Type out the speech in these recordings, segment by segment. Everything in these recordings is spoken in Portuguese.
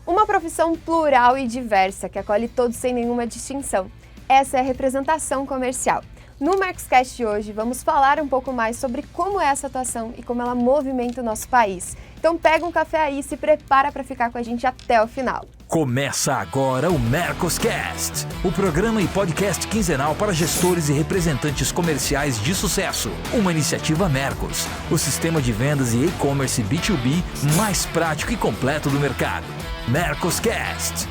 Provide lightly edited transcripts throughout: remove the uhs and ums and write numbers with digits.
Uma profissão plural e diversa que acolhe todos sem nenhuma distinção. Essa é a representação comercial. No Marcoscast de hoje, vamos falar um pouco mais sobre como é essa atuação e como ela movimenta o nosso país. Então pega um café aí e se prepara para ficar com a gente até o final. Começa agora o Marcoscast, o programa e podcast quinzenal para gestores e representantes comerciais de sucesso. Uma iniciativa Mercos, o sistema de vendas e e-commerce B2B mais prático e completo do mercado. Marcoscast.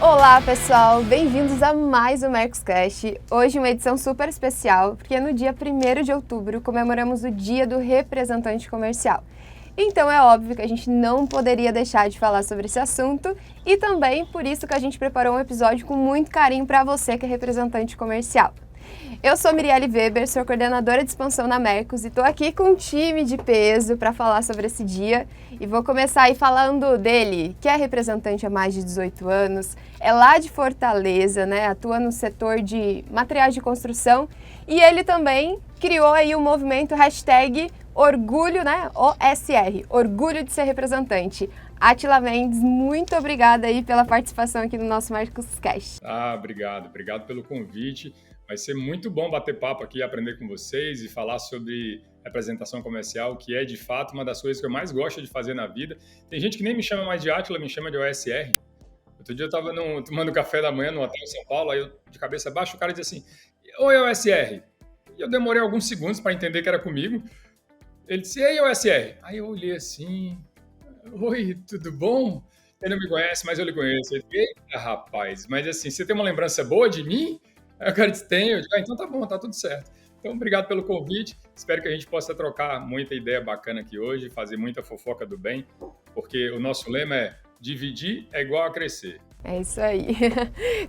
Olá pessoal, bem-vindos a mais um Marcoscast. Hoje uma edição super especial, porque no dia 1º de outubro comemoramos o Dia do Representante Comercial. Então é óbvio que a gente não poderia deixar de falar sobre esse assunto e também por isso que a gente preparou um episódio com muito carinho para você que é representante comercial. Eu sou Mirielle Weber, sou coordenadora de expansão na Mercos e estou aqui com um time de peso para falar sobre esse dia. E vou começar aí falando dele, que é representante há mais de 18 anos, é lá de Fortaleza, né? Atua no setor de materiais de construção e ele também criou aí o movimento #Orgulho, né? OSR, Orgulho de Ser Representante. Átila Mendes, muito obrigada aí pela participação aqui no nosso Marcoscast. Obrigado pelo convite. Vai ser muito bom bater papo aqui, aprender com vocês e falar sobre representação comercial, que é, de fato, uma das coisas que eu mais gosto de fazer na vida. Tem gente que nem me chama mais de Átila, me chama de OSR. Outro dia eu estava tomando café da manhã no hotel em São Paulo, aí eu, de cabeça baixa, o cara disse assim, oi, OSR. E eu demorei alguns segundos para entender que era comigo. Ele disse, ei, OSR. Aí eu olhei assim, oi, tudo bom? Ele não me conhece, mas eu lhe conheço. Ele disse, eita, rapaz, mas assim, você tem uma lembrança boa de mim? Aí o cara disse, tenho. Eu digo, então tá bom, tá tudo certo. Então, obrigado pelo convite. Espero que a gente possa trocar muita ideia bacana aqui hoje, fazer muita fofoca do bem, porque o nosso lema é dividir é igual a crescer. É isso aí,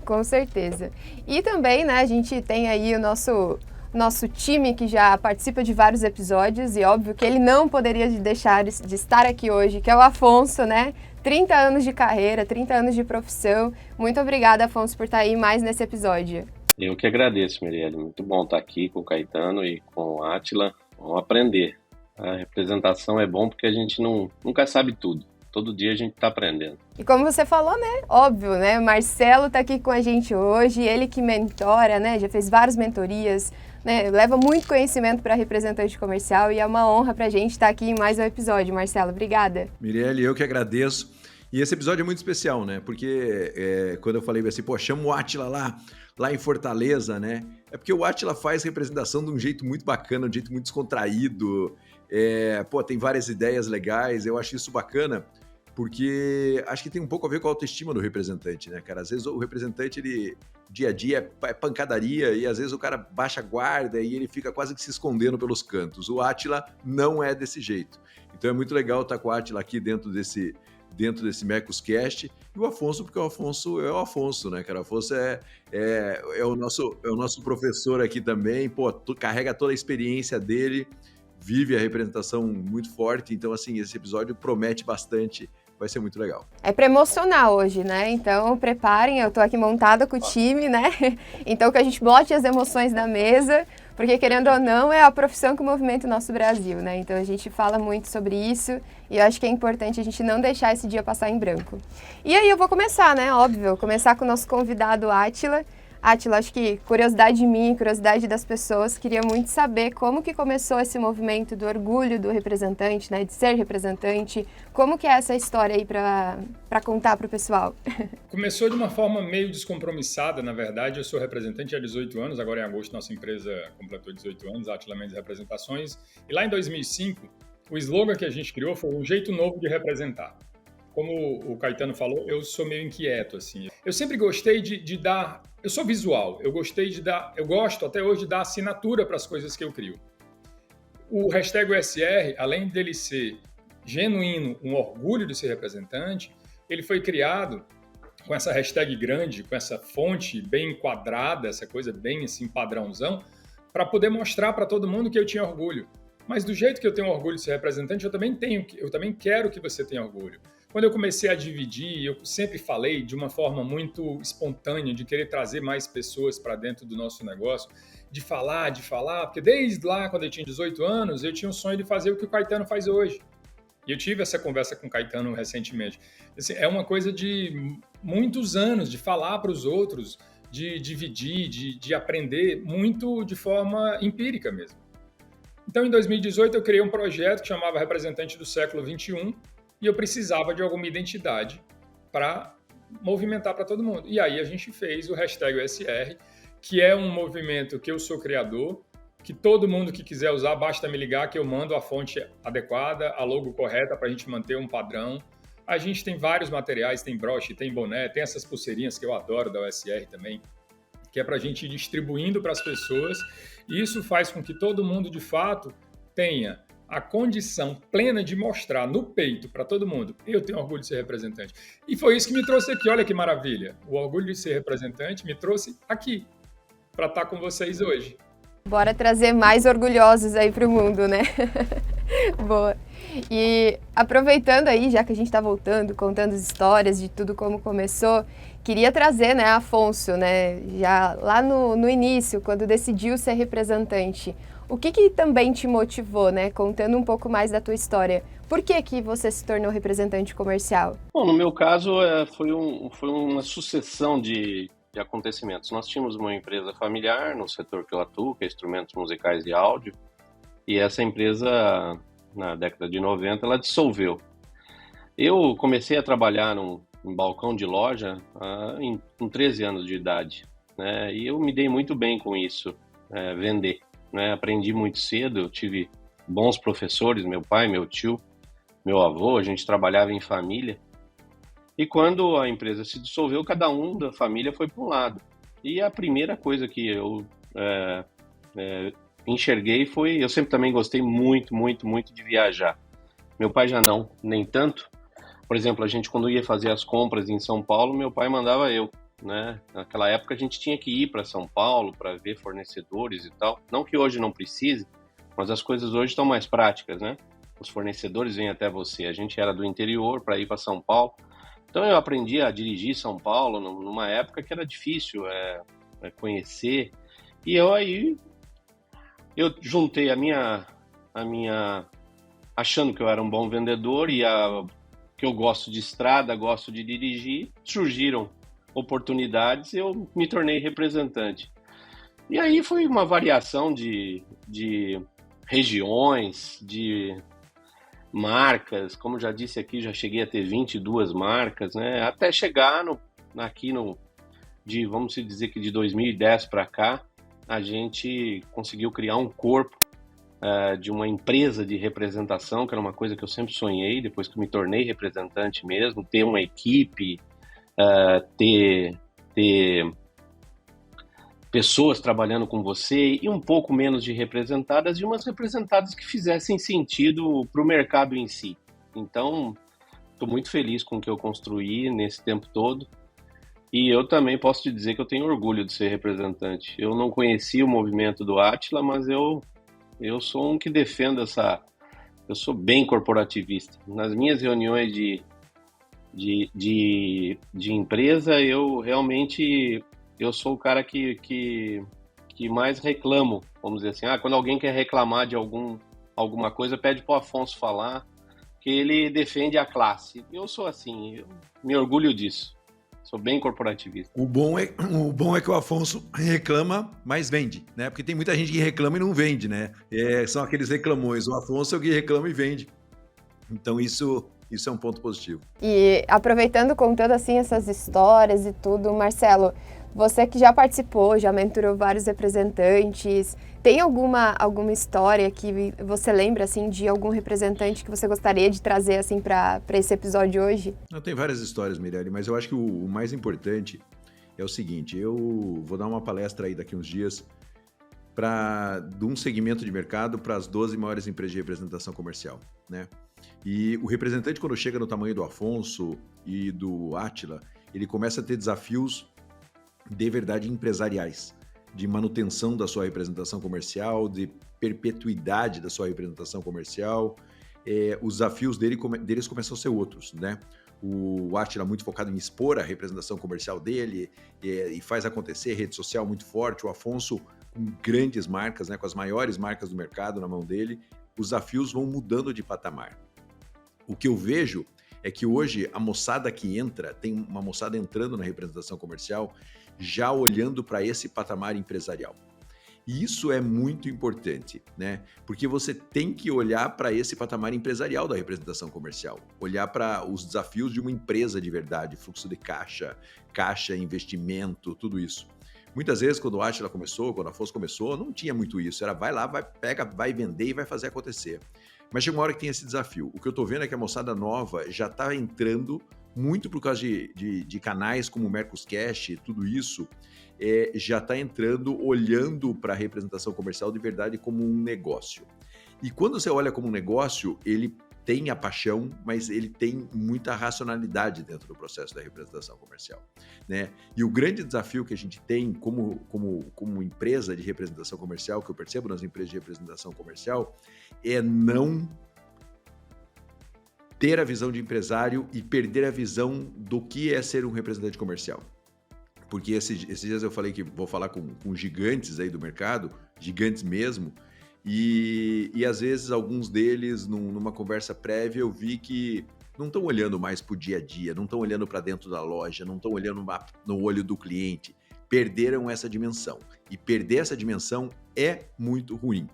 com certeza. E também, né, a gente tem aí o nosso time que já participa de vários episódios e óbvio que ele não poderia deixar de estar aqui hoje, que é o Afonso, né? 30 anos de carreira, 30 anos de profissão. Muito obrigada, Afonso, por estar aí mais nesse episódio. Eu que agradeço, Mirielle. Muito bom estar aqui com o Caetano e com o Átila. Vamos aprender. A representação é bom porque a gente nunca sabe tudo. Todo dia a gente está aprendendo. E como você falou, né? Óbvio, né? Marcelo está aqui com a gente hoje, ele que mentora, né? Já fez várias mentorias, né? Leva muito conhecimento para representante comercial e é uma honra para a gente estar aqui em mais um episódio. Marcelo, obrigada. Mirielle, eu que agradeço. E esse episódio é muito especial, né? Porque quando eu falei assim, chama o Átila lá em Fortaleza, né? É porque o Átila faz representação de um jeito muito bacana, de um jeito muito descontraído. Tem várias ideias legais, eu acho isso bacana, porque acho que tem um pouco a ver com a autoestima do representante, né, cara? Às vezes o representante, ele, dia a dia, é pancadaria e às vezes o cara baixa a guarda e ele fica quase que se escondendo pelos cantos. O Átila não é desse jeito. Então é muito legal estar com o Átila aqui dentro desse Mercoscast, e o Afonso, porque o Afonso é o Afonso, né, cara? O Afonso é o nosso professor aqui também, carrega toda a experiência dele, vive a representação muito forte, então, assim, esse episódio promete bastante, vai ser muito legal. É para emocionar hoje, né? Então, preparem, eu tô aqui montada com o time, né? Então, que a gente bote as emoções na mesa, porque, querendo ou não, é a profissão que movimenta o nosso Brasil, né? Então, a gente fala muito sobre isso e eu acho que é importante a gente não deixar esse dia passar em branco. E aí, eu vou começar, né? Óbvio, começar com o nosso convidado, Átila. Átila, acho que curiosidade minha, curiosidade das pessoas, queria muito saber como que começou esse movimento do orgulho do representante, né, de ser representante, como que é essa história aí para contar para o pessoal? Começou de uma forma meio descompromissada, na verdade. Eu sou representante há 18 anos, agora em agosto nossa empresa completou 18 anos, Átila Mendes Representações, e lá em 2005, o slogan que a gente criou foi um jeito novo de representar. Como o Caetano falou, eu sou meio inquieto, assim. Eu sempre gostei de dar... Eu sou visual, eu gosto até hoje de dar assinatura para as coisas que eu crio. O #OSR, além dele ser genuíno, um orgulho de ser representante, ele foi criado com essa hashtag grande, com essa fonte bem enquadrada, essa coisa bem assim padrãozão, para poder mostrar para todo mundo que eu tinha orgulho. Mas do jeito que eu tenho orgulho de ser representante, eu também quero que você tenha orgulho. Quando eu comecei a dividir, eu sempre falei de uma forma muito espontânea, de querer trazer mais pessoas para dentro do nosso negócio, de falar, porque desde lá, quando eu tinha 18 anos, eu tinha um sonho de fazer o que o Caetano faz hoje. E eu tive essa conversa com o Caetano recentemente. Assim, é uma coisa de muitos anos, de falar para os outros, de dividir, de aprender muito de forma empírica mesmo. Então, em 2018, eu criei um projeto que chamava Representante do Século XXI e eu precisava de alguma identidade para movimentar para todo mundo. E aí a gente fez o hashtag USR, que é um movimento que eu sou criador, que todo mundo que quiser usar, basta me ligar que eu mando a fonte adequada, a logo correta para a gente manter um padrão. A gente tem vários materiais, tem broche, tem boné, tem essas pulseirinhas que eu adoro da USR também, que é para a gente ir distribuindo para as pessoas. E isso faz com que todo mundo, de fato, tenha a condição plena de mostrar no peito para todo mundo: eu tenho orgulho de ser representante. E foi isso que me trouxe aqui, olha que maravilha. O orgulho de ser representante me trouxe aqui, para estar com vocês hoje. Bora trazer mais orgulhosos aí para o mundo, né? Boa. E aproveitando aí, já que a gente está voltando, contando as histórias de tudo como começou, queria trazer, né, Afonso, né, já lá no início, quando decidiu ser representante. O que também te motivou, né, contando um pouco mais da tua história? Por que você se tornou representante comercial? Bom, no meu caso, foi uma sucessão de acontecimentos. Nós tínhamos uma empresa familiar no setor que eu atuo, que é instrumentos musicais e áudio, e essa empresa, na década de 90, ela dissolveu. Eu comecei a trabalhar em balcão de loja com 13 anos de idade, né? E eu me dei muito bem com isso, vender, né? Aprendi muito cedo, eu tive bons professores, meu pai, meu tio, meu avô, a gente trabalhava em família. E quando a empresa se dissolveu, cada um da família foi para um lado. E a primeira coisa que eu enxerguei foi... Eu sempre também gostei muito, muito, muito de viajar. Meu pai já não, nem tanto. Por exemplo, a gente quando ia fazer as compras em São Paulo, meu pai mandava eu, né? Naquela época a gente tinha que ir para São Paulo para ver fornecedores e tal. Não que hoje não precise, mas as coisas hoje estão mais práticas, né? Os fornecedores vêm até você. A gente era do interior para ir para São Paulo. Então eu aprendi a dirigir São Paulo numa época que era difícil conhecer. E eu juntei a minha achando que eu era um bom vendedor e que eu gosto de estrada, gosto de dirigir, surgiram oportunidades e eu me tornei representante. E aí foi uma variação de regiões, de marcas, como já disse aqui, já cheguei a ter 22 marcas, né? Até chegar vamos dizer que de 2010 para cá, a gente conseguiu criar um corpo de uma empresa de representação, que era uma coisa que eu sempre sonhei, depois que eu me tornei representante mesmo, ter uma equipe, ter pessoas trabalhando com você e um pouco menos de representadas e umas representadas que fizessem sentido para o mercado em si. Então, estou muito feliz com o que eu construí nesse tempo todo e eu também posso te dizer que eu tenho orgulho de ser representante. Eu não conhecia o movimento do Átila, mas eu sou um que defendo eu sou bem corporativista. Nas minhas reuniões de empresa, eu sou o cara que mais reclamo, vamos dizer assim. Quando alguém quer reclamar de alguma coisa, pede para o Afonso falar, que ele defende a classe. Eu sou assim, eu me orgulho disso. Sou bem corporativista. O bom é que o Afonso reclama, mas vende, né? Porque tem muita gente que reclama e não vende, né? São aqueles reclamões. O Afonso é o que reclama e vende. Então isso é um ponto positivo. E aproveitando, contando assim essas histórias e tudo, Marcelo, você que já participou, já mentorou vários representantes, tem alguma história que você lembra assim de algum representante que você gostaria de trazer assim para esse episódio hoje? Tem várias histórias, Mirelle, mas eu acho que o mais importante é o seguinte: eu vou dar uma palestra aí daqui uns dias de um segmento de mercado para as 12 maiores empresas de representação comercial, né? E o representante, quando chega no tamanho do Afonso e do Átila, ele começa a ter desafios de verdade empresariais, de manutenção da sua representação comercial, de perpetuidade da sua representação comercial. Os desafios deles começam a ser outros, né? O Átila muito focado em expor a representação comercial dele e faz acontecer, rede social muito forte. O Afonso com grandes marcas, né, com as maiores marcas do mercado na mão dele. Os desafios vão mudando de patamar. O que eu vejo é que hoje a moçada que entra, tem uma moçada entrando na representação comercial já olhando para esse patamar empresarial. E isso é muito importante, né? Porque você tem que olhar para esse patamar empresarial da representação comercial, olhar para os desafios de uma empresa de verdade, fluxo de caixa, investimento, tudo isso. Muitas vezes, quando o Átila começou, quando a Foz começou, não tinha muito isso. Era vai lá, pega, vai vender e vai fazer acontecer. Mas chega uma hora que tem esse desafio. O que eu estou vendo é que a moçada nova já está entrando muito por causa de canais como o Mercoscast, tudo isso, já está entrando olhando para a representação comercial de verdade como um negócio. E quando você olha como um negócio, ele tem a paixão, mas ele tem muita racionalidade dentro do processo da representação comercial, né? E o grande desafio que a gente tem como empresa de representação comercial, que eu percebo nas empresas de representação comercial, é não ter a visão de empresário e perder a visão do que é ser um representante comercial. Porque esses dias eu falei que vou falar com gigantes aí do mercado, gigantes mesmo, e às vezes alguns deles, numa conversa prévia, eu vi que não estão olhando mais para o dia a dia, não estão olhando para dentro da loja, não estão olhando no olho do cliente. Perderam essa dimensão. E perder essa dimensão é muito ruim.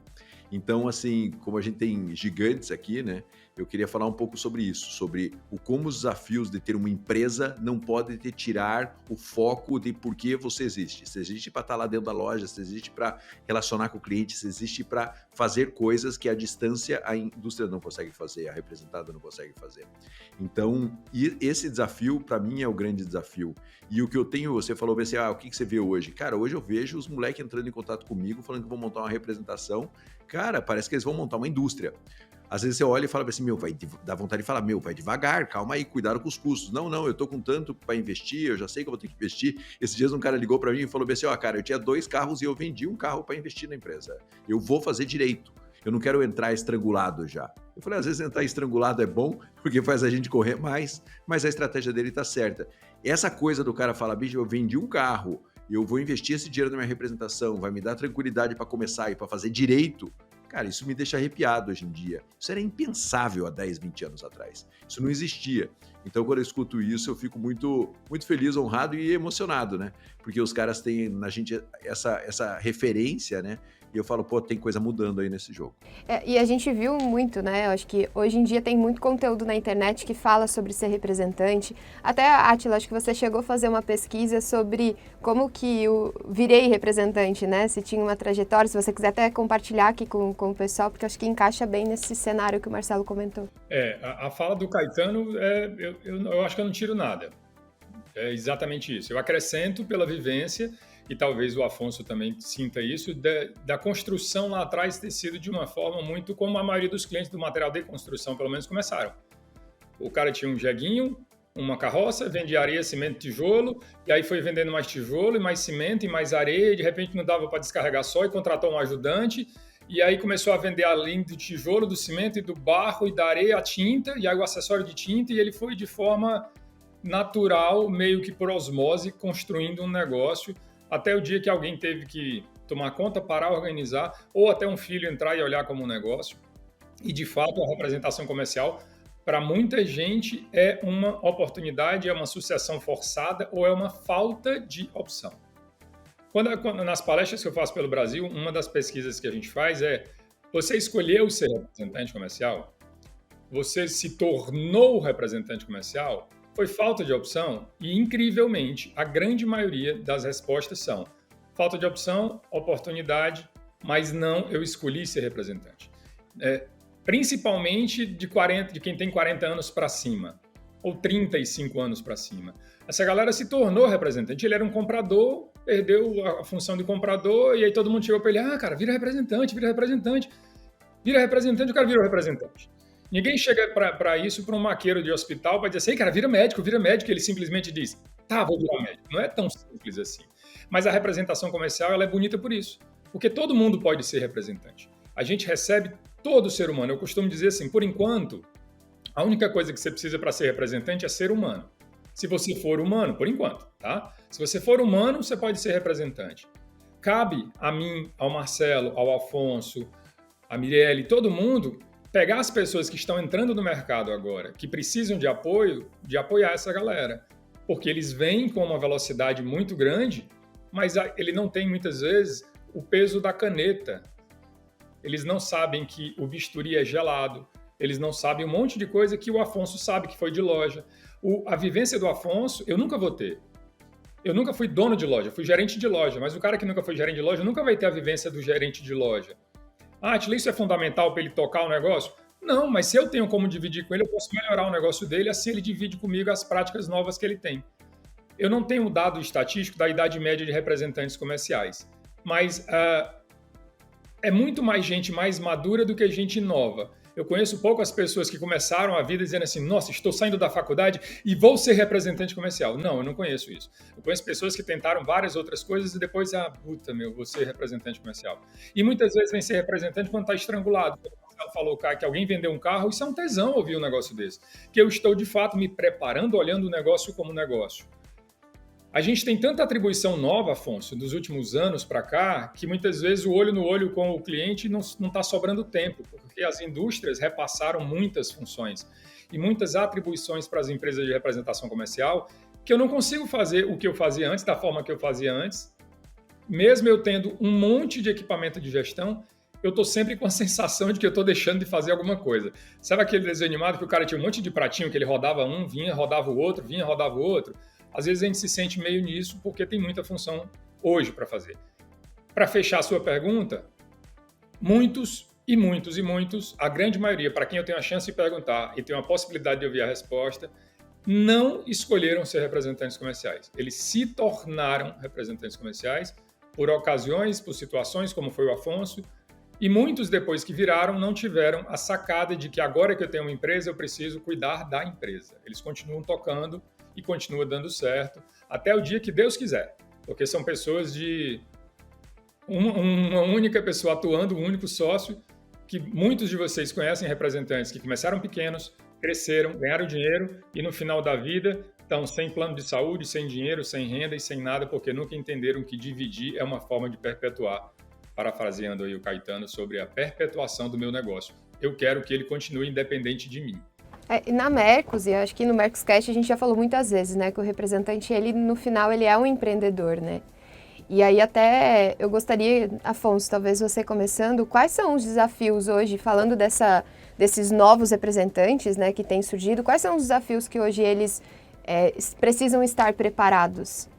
Então, assim, como a gente tem gigantes aqui, né? Eu queria falar um pouco sobre isso, sobre como os desafios de ter uma empresa não podem te tirar o foco de por que você existe. Você existe para estar lá dentro da loja, você existe para relacionar com o cliente, você existe para fazer coisas que à distância a indústria não consegue fazer, a representada não consegue fazer. Então, esse desafio, para mim, é o grande desafio. E o que eu tenho, você falou assim, o que você vê hoje? Cara, hoje eu vejo os moleques entrando em contato comigo, falando que vão montar uma representação. Cara, parece que eles vão montar uma indústria. Às vezes você olha e fala assim, vai dar vontade de falar, vai devagar, calma aí, cuidado com os custos. Não, eu tô com tanto para investir, eu já sei que eu vou ter que investir. Esses dias um cara ligou para mim e falou assim, cara, eu tinha 2 carros e eu vendi um carro para investir na empresa. Eu vou fazer direito, eu não quero entrar estrangulado já. Eu falei, às vezes entrar estrangulado é bom, porque faz a gente correr mais, mas a estratégia dele tá certa. Essa coisa do cara falar, bicho, eu vendi um carro, eu vou investir esse dinheiro na minha representação, vai me dar tranquilidade para começar e para fazer direito. Cara, isso me deixa arrepiado hoje em dia. Isso era impensável há 10, 20 anos atrás. Isso não existia. Então, quando eu escuto isso, eu fico muito, muito feliz, honrado e emocionado, né? Porque os caras têm na gente essa referência, né? E eu falo, tem coisa mudando aí nesse jogo. E a gente viu muito, né? Eu acho que hoje em dia tem muito conteúdo na internet que fala sobre ser representante. Até, Átila, acho que você chegou a fazer uma pesquisa sobre como que eu virei representante, né? Se tinha uma trajetória, se você quiser até compartilhar aqui com o pessoal, porque acho que encaixa bem nesse cenário que o Marcelo comentou. A fala do Caetano, eu acho que eu não tiro nada. É exatamente isso. Eu acrescento pela vivência, e talvez o Afonso também sinta isso, da construção lá atrás ter sido de uma forma muito como a maioria dos clientes do material de construção, pelo menos, começaram. O cara tinha um jeguinho, uma carroça, vendia areia, cimento, tijolo, e aí foi vendendo mais tijolo, e mais cimento, e mais areia, e de repente não dava para descarregar só, e contratou um ajudante, e aí começou a vender além do tijolo, do cimento, e do barro, e da areia, a tinta, e aí o acessório de tinta, e ele foi de forma natural, meio que por osmose, construindo um negócio, até o dia que alguém teve que tomar conta, parar, organizar, ou até um filho entrar e olhar como um negócio. E, de fato, a representação comercial, para muita gente, é uma oportunidade, é uma sucessão forçada ou é uma falta de opção. Quando nas palestras que eu faço pelo Brasil, uma das pesquisas que a gente faz é: você escolheu ser representante comercial? Você se tornou representante comercial? Foi falta de opção? E, incrivelmente, a grande maioria das respostas são falta de opção, oportunidade, mas não, eu escolhi ser representante. Principalmente de quem tem 40 anos para cima, ou 35 anos para cima. Essa galera se tornou representante. Ele era um comprador, perdeu a função de comprador, e aí todo mundo chegou para ele, cara, vira representante, o cara virou representante. Ninguém chega para isso, para um maqueiro de hospital, para dizer assim, cara, vira médico, e ele simplesmente diz, vou virar médico. Não é tão simples assim. Mas a representação comercial, ela é bonita por isso, porque todo mundo pode ser representante. A gente recebe todo ser humano. Eu costumo dizer assim, por enquanto, a única coisa que você precisa para ser representante é ser humano. Se você for humano, por enquanto, tá? Se você for humano, você pode ser representante. Cabe a mim, ao Marcelo, ao Afonso, a Mirelle, todo mundo, pegar as pessoas que estão entrando no mercado agora, que precisam de apoio, de apoiar essa galera. Porque eles vêm com uma velocidade muito grande, mas ele não tem, muitas vezes, o peso da caneta. Eles não sabem que o bisturi é gelado, eles não sabem um monte de coisa que o Afonso sabe, que foi de loja. A vivência do Afonso, eu nunca vou ter. Eu nunca fui dono de loja, fui gerente de loja, mas o cara que nunca foi gerente de loja nunca vai ter a vivência do gerente de loja. Atila, isso é fundamental para ele tocar o negócio? Não, mas se eu tenho como dividir com ele, eu posso melhorar o negócio dele, assim ele divide comigo as práticas novas que ele tem. Eu não tenho um dado estatístico da idade média de representantes comerciais, mas é muito mais gente mais madura do que gente nova. Eu conheço poucas pessoas que começaram a vida dizendo assim, nossa, estou saindo da faculdade e vou ser representante comercial. Não, eu não conheço isso. Eu conheço pessoas que tentaram várias outras coisas e depois, vou ser representante comercial. E muitas vezes vem ser representante quando está estrangulado. O Marcelo falou que alguém vendeu um carro, isso é um tesão ouvir um negócio desse. Que eu estou, de fato, me preparando, olhando o negócio como negócio. A gente tem tanta atribuição nova, Afonso, dos últimos anos para cá, que muitas vezes o olho no olho com o cliente não está sobrando tempo, porque as indústrias repassaram muitas funções e muitas atribuições para as empresas de representação comercial que eu não consigo fazer o que eu fazia antes, da forma que eu fazia antes. Mesmo eu tendo um monte de equipamento de gestão, eu estou sempre com a sensação de que eu estou deixando de fazer alguma coisa. Sabe aquele desenho animado que o cara tinha um monte de pratinho, que ele rodava um, vinha, rodava o outro, vinha, rodava o outro? Às vezes a gente se sente meio nisso porque tem muita função hoje para fazer. Para fechar a sua pergunta, muitos, a grande maioria, para quem eu tenho a chance de perguntar e tenho a possibilidade de ouvir a resposta, não escolheram ser representantes comerciais. Eles se tornaram representantes comerciais por ocasiões, por situações como foi o Afonso, e muitos depois que viraram não tiveram a sacada de que agora que eu tenho uma empresa, eu preciso cuidar da empresa. Eles continuam tocando e continua dando certo até o dia que Deus quiser, porque são pessoas de uma única pessoa atuando, um único sócio, que muitos de vocês conhecem, representantes que começaram pequenos, cresceram, ganharam dinheiro e no final da vida estão sem plano de saúde, sem dinheiro, sem renda e sem nada, porque nunca entenderam que dividir é uma forma de perpetuar. Parafraseando aí o Caetano sobre a perpetuação do meu negócio. Eu quero que ele continue independente de mim. Na Mercos, e acho que no Mercoscast a gente já falou muitas vezes, né, que o representante, ele no final, ele é um empreendedor, né? E aí até eu gostaria, Afonso, talvez você começando, quais são os desafios hoje, falando desses novos representantes, né, que têm surgido, quais são os desafios que hoje eles precisam estar preparados?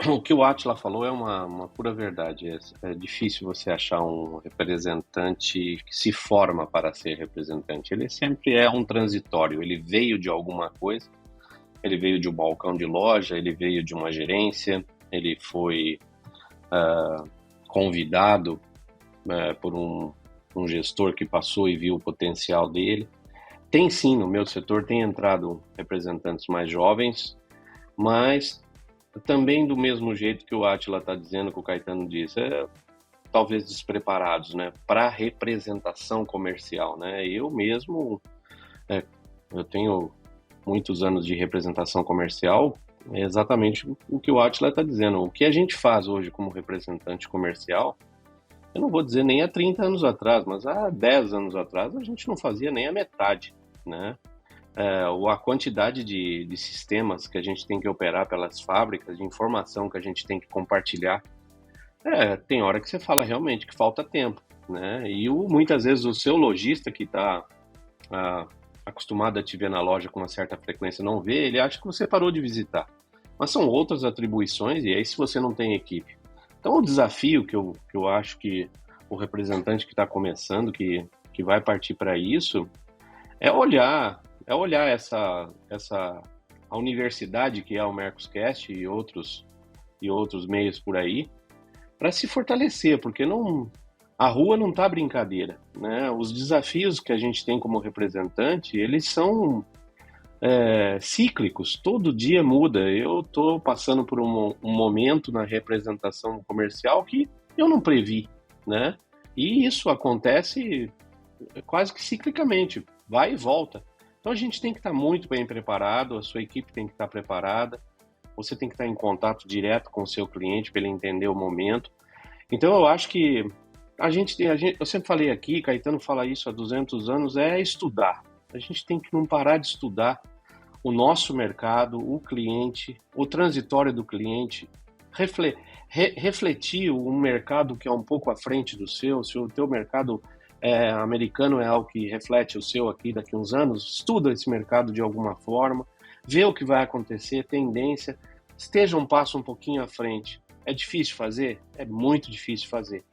O que o Atila falou é uma pura verdade. É difícil você achar um representante que se forma para ser representante. Ele sempre é um transitório. Ele veio de alguma coisa, ele veio de um balcão de loja, ele veio de uma gerência, ele foi convidado por um gestor que passou e viu o potencial dele. Tem sim, no meu setor tem entrado representantes mais jovens, mas também do mesmo jeito que o Atila está dizendo, que o Caetano disse, talvez despreparados, né, para a representação comercial, né? Eu mesmo, eu tenho muitos anos de representação comercial, é exatamente o que o Atila está dizendo. O que a gente faz hoje como representante comercial, eu não vou dizer nem há 30 anos atrás, mas há 10 anos atrás a gente não fazia nem a metade, né? A quantidade de sistemas que a gente tem que operar pelas fábricas, de informação que a gente tem que compartilhar, tem hora que você fala realmente que falta tempo, né? E muitas vezes o seu lojista que está acostumado a te ver na loja com uma certa frequência não vê, ele acha que você parou de visitar. Mas são outras atribuições e aí se você não tem equipe. Então o desafio que eu acho que o representante que está começando, que vai partir para isso, é olhar a universidade que é o Mercoscast e outros meios por aí, para se fortalecer, porque a rua não está brincadeira, né? Os desafios que a gente tem como representante, eles são cíclicos, todo dia muda. Eu estou passando por um momento na representação comercial que eu não previ, né? E isso acontece quase que ciclicamente, vai e volta. Então a gente tem que estar muito bem preparado, a sua equipe tem que estar preparada, você tem que estar em contato direto com o seu cliente para ele entender o momento. Então eu acho que Eu sempre falei aqui, Caetano fala isso há 200 anos, é estudar. A gente tem que não parar de estudar o nosso mercado, o cliente, o transitório do cliente, refletir um mercado que é um pouco à frente do seu, se o teu mercado americano é algo que reflete o seu aqui daqui a uns anos, estuda esse mercado de alguma forma, vê o que vai acontecer, tendência, esteja um passo um pouquinho à frente. É difícil fazer? É muito difícil fazer.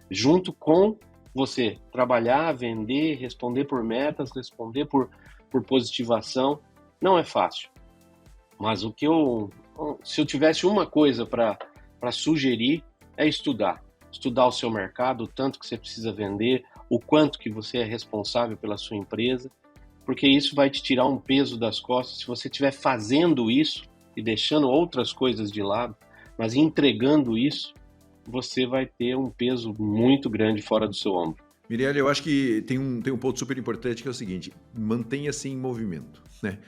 Junto com você trabalhar, vender, responder por metas, responder por positivação, não é fácil. Mas se eu tivesse uma coisa para sugerir, é estudar. Estudar o seu mercado, o tanto que você precisa vender, o quanto que você é responsável pela sua empresa, porque isso vai te tirar um peso das costas. Se você estiver fazendo isso e deixando outras coisas de lado, mas entregando isso, você vai ter um peso muito grande fora do seu ombro. Mirelle, eu acho que tem um ponto super importante que é o seguinte: mantenha-se em movimento, né?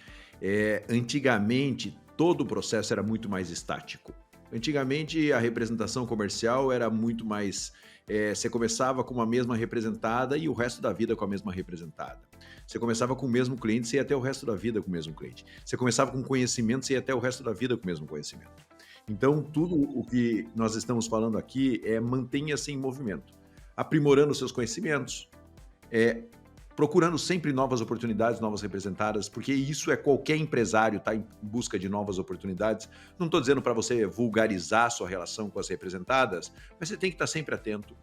Antigamente, todo o processo era muito mais estático. Antigamente, a representação comercial era muito mais... você começava com uma mesma representada e o resto da vida com a mesma representada. Você começava com o mesmo cliente, você ia até o resto da vida com o mesmo cliente. Você começava com conhecimento, você ia até o resto da vida com o mesmo conhecimento. Então, tudo o que nós estamos falando aqui é mantenha-se em movimento, aprimorando seus conhecimentos, procurando sempre novas oportunidades, novas representadas, porque isso qualquer empresário está em busca de novas oportunidades. Não estou dizendo para você vulgarizar sua relação com as representadas, mas você tem que estar sempre atento.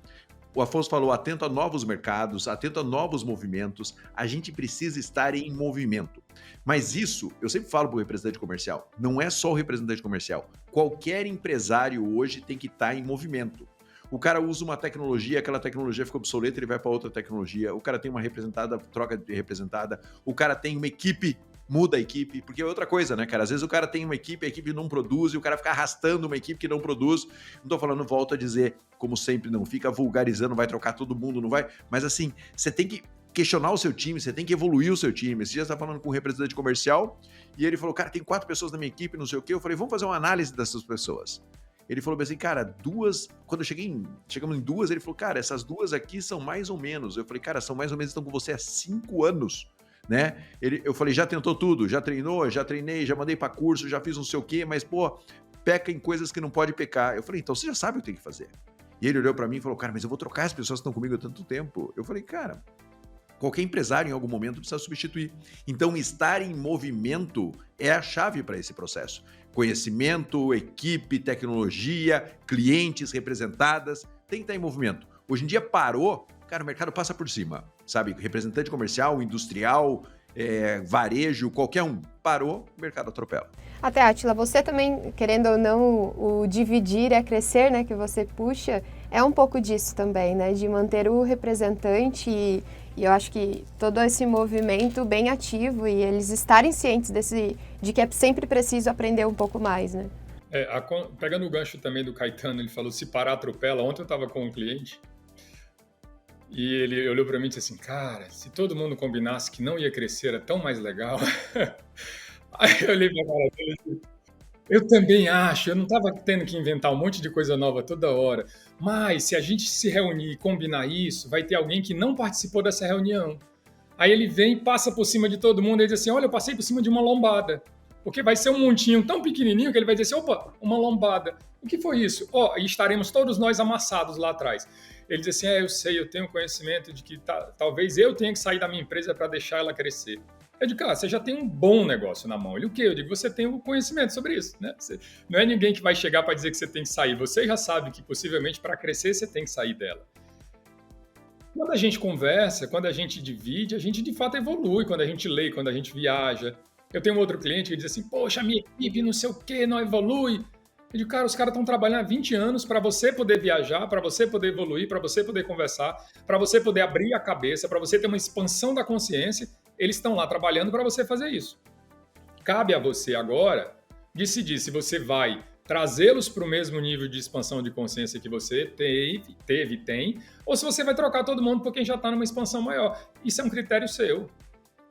O Afonso falou, atento a novos mercados, atento a novos movimentos. A gente precisa estar em movimento. Mas isso, eu sempre falo para o representante comercial, não é só o representante comercial. Qualquer empresário hoje tem que estar em movimento. O cara usa uma tecnologia, aquela tecnologia fica obsoleta, ele vai para outra tecnologia. O cara tem uma representada, troca de representada. O cara tem uma equipe, muda a equipe, porque é outra coisa, né, cara? Às vezes o cara tem uma equipe, a equipe não produz, e o cara fica arrastando uma equipe que não produz. Não tô falando, volto a dizer, como sempre, não fica vulgarizando, vai trocar todo mundo, não vai. Mas assim, você tem que questionar o seu time, você tem que evoluir o seu time. Esse dia você tá falando com um representante comercial, e ele falou, cara, tem 4 pessoas na minha equipe, não sei o quê. Eu falei, vamos fazer uma análise dessas pessoas. Ele falou assim, cara, 2... Quando chegamos em 2, ele falou, cara, essas 2 aqui são mais ou menos. Eu falei, cara, são mais ou menos, estão com você há 5 anos, né? Eu falei, já tentou tudo, já treinou, já treinei, já mandei para curso, já fiz não sei o quê, mas, pô, peca em coisas que não pode pecar. Eu falei, então você já sabe o que tem que fazer. E ele olhou para mim e falou, cara, mas eu vou trocar as pessoas que estão comigo há tanto tempo. Eu falei, cara, qualquer empresário em algum momento precisa substituir. Então, estar em movimento é a chave para esse processo. Conhecimento, equipe, tecnologia, clientes representadas, tem que estar em movimento. Hoje em dia parou, cara, o mercado passa por cima, sabe? Representante comercial, industrial, varejo, qualquer um. Parou, o mercado atropela. Até, Átila, você também, querendo ou não, o dividir é crescer, né, que você puxa, é um pouco disso também, né, de manter o representante e eu acho que todo esse movimento bem ativo e eles estarem cientes de que é sempre preciso aprender um pouco mais, né? Pegando o gancho também do Caetano, ele falou, se parar, atropela. Ontem eu estava com um cliente e ele olhou para mim e disse assim, cara, se todo mundo combinasse que não ia crescer, era tão mais legal. Aí eu olhei para a cara dele e disse, eu também acho, eu não estava tendo que inventar um monte de coisa nova toda hora, mas se a gente se reunir e combinar isso, vai ter alguém que não participou dessa reunião. Aí ele vem, passa por cima de todo mundo e diz assim, olha, eu passei por cima de uma lombada, porque vai ser um montinho tão pequenininho que ele vai dizer assim, opa, uma lombada. O que foi isso? E estaremos todos nós amassados lá atrás. Ele diz assim, eu sei, eu tenho conhecimento de que talvez eu tenha que sair da minha empresa para deixar ela crescer. Eu digo, você já tem um bom negócio na mão. Ele, o quê? Eu digo, você tem o conhecimento sobre isso, né? Não é ninguém que vai chegar para dizer que você tem que sair. Você já sabe que, possivelmente, para crescer, você tem que sair dela. Quando a gente conversa, quando a gente divide, a gente, de fato, evolui. Quando a gente lê, quando a gente viaja. Eu tenho um outro cliente que diz assim, poxa, a minha equipe não sei o quê, não evolui. Eu digo, cara, os caras estão trabalhando há 20 anos para você poder viajar, para você poder evoluir, para você poder conversar, para você poder abrir a cabeça, para você ter uma expansão da consciência. Eles estão lá trabalhando para você fazer isso. Cabe a você agora decidir se você vai trazê-los para o mesmo nível de expansão de consciência que você tem, ou se você vai trocar todo mundo por quem já está numa expansão maior. Isso é um critério seu.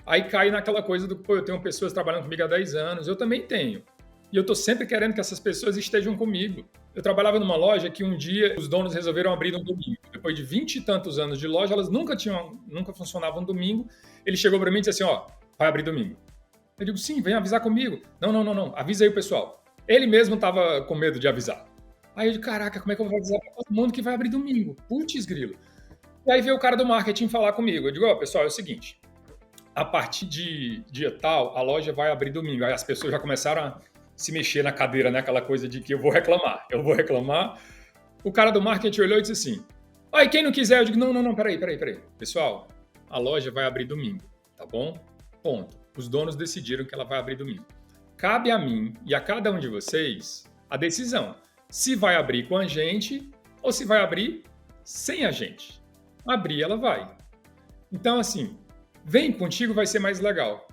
Aí cai naquela coisa do, eu tenho pessoas trabalhando comigo há 10 anos, eu também tenho. E eu estou sempre querendo que essas pessoas estejam comigo. Eu trabalhava numa loja que um dia os donos resolveram abrir no domingo. depois de 20 e tantos anos de loja, elas nunca funcionavam domingo. Ele chegou para mim e disse assim, ó, vai abrir domingo. Eu digo, sim, vem avisar comigo. Não, avisa aí o pessoal. Ele mesmo estava com medo de avisar. Aí eu digo, caraca, como é que eu vou avisar para todo mundo que vai abrir domingo? Putz, grilo. E aí veio o cara do marketing falar comigo. Eu digo, ó, pessoal, é o seguinte, a partir de dia tal, a loja vai abrir domingo. Aí as pessoas já começaram a se mexer na cadeira, né? Aquela coisa de que eu vou reclamar. O cara do marketing olhou e disse assim, aí quem não quiser, eu digo, não, peraí. Pessoal, a loja vai abrir domingo, tá bom? Ponto. Os donos decidiram que ela vai abrir domingo. Cabe a mim e a cada um de vocês a decisão. Se vai abrir com a gente ou se vai abrir sem a gente. Abrir, ela vai. Então, assim, vem contigo vai ser mais legal.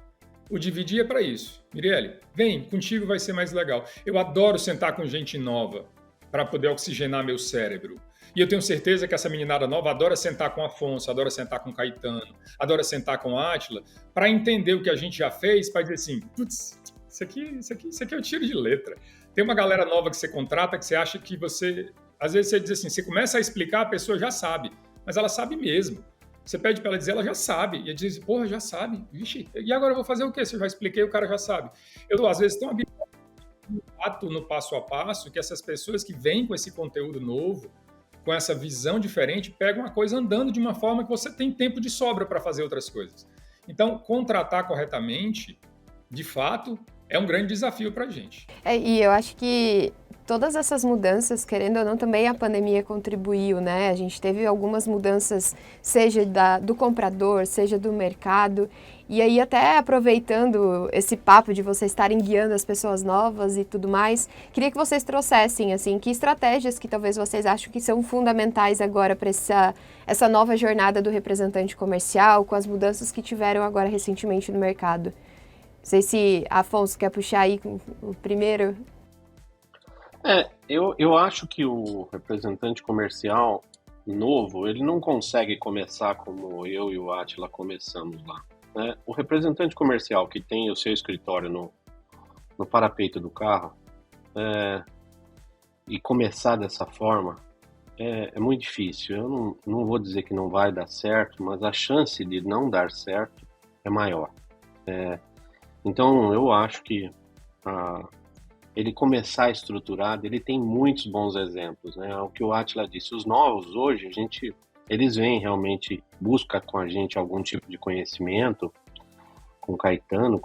O dividir é para isso. Mirelle, vem, contigo vai ser mais legal. Eu adoro sentar com gente nova para poder oxigenar meu cérebro. E eu tenho certeza que essa meninada nova adora sentar com o Afonso, adora sentar com o Caetano, adora sentar com o Átila, para entender o que a gente já fez, para dizer assim, putz, isso aqui é o tiro de letra. Tem uma galera nova que você contrata que você acha que você... Às vezes você diz assim, você começa a explicar, a pessoa já sabe, mas ela sabe mesmo. Você pede para ela dizer, ela já sabe. E ela diz, porra, já sabe. Vixe, e agora eu vou fazer o quê? Se eu já expliquei, o cara já sabe. Eu tô, às vezes, tão habituado no passo a passo que essas pessoas que vêm com esse conteúdo novo, com essa visão diferente, pegam a coisa andando de uma forma que você tem tempo de sobra para fazer outras coisas. Então, contratar corretamente, de fato, é um grande desafio para a gente. E eu acho que todas essas mudanças, querendo ou não, também a pandemia contribuiu, né? A gente teve algumas mudanças, seja do comprador, seja do mercado. E aí, até aproveitando esse papo de vocês estarem guiando as pessoas novas e tudo mais, queria que vocês trouxessem, assim, que estratégias que talvez vocês acham que são fundamentais agora para essa nova jornada do representante comercial, com as mudanças que tiveram agora recentemente no mercado. Não sei se Afonso quer puxar aí o primeiro. Eu acho que o representante comercial novo, ele não consegue começar como eu e o Átila começamos lá. Né? O representante comercial que tem o seu escritório no parapeito do carro e começar dessa forma é muito difícil. Eu não vou dizer que não vai dar certo, mas a chance de não dar certo é maior. Então, eu acho que ele começar estruturado, ele tem muitos bons exemplos, né? O que o Átila disse, os novos hoje, eles vêm realmente, busca com a gente algum tipo de conhecimento, com o Caetano,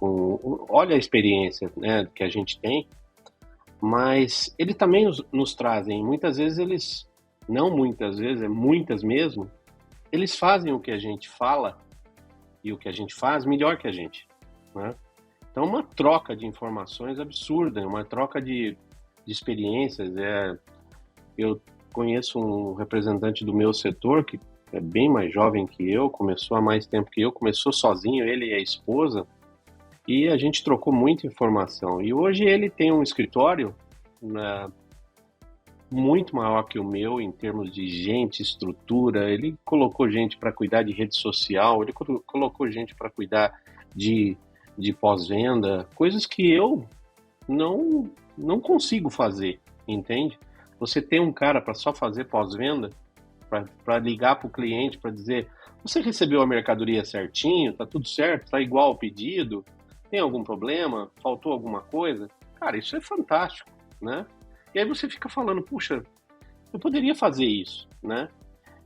olha a experiência, né, que a gente tem, mas ele também nos trazem, muitas vezes muitas mesmo, eles fazem o que a gente fala e o que a gente faz melhor que a gente, né? Então, uma troca de informações absurda, uma troca de experiências. Eu conheço um representante do meu setor, que é bem mais jovem que eu, começou há mais tempo que eu, começou sozinho, ele e a esposa, e a gente trocou muita informação. E hoje ele tem um escritório muito maior que o meu, em termos de gente, estrutura. Ele colocou gente para cuidar de rede social, ele colocou gente para cuidar de pós-venda, coisas que eu não consigo fazer, entende? Você tem um cara para só fazer pós-venda, para ligar para o cliente, para dizer, você recebeu a mercadoria certinho, tá tudo certo, tá igual ao pedido, tem algum problema, faltou alguma coisa? Cara, isso é fantástico, né? E aí você fica falando, puxa, eu poderia fazer isso, né?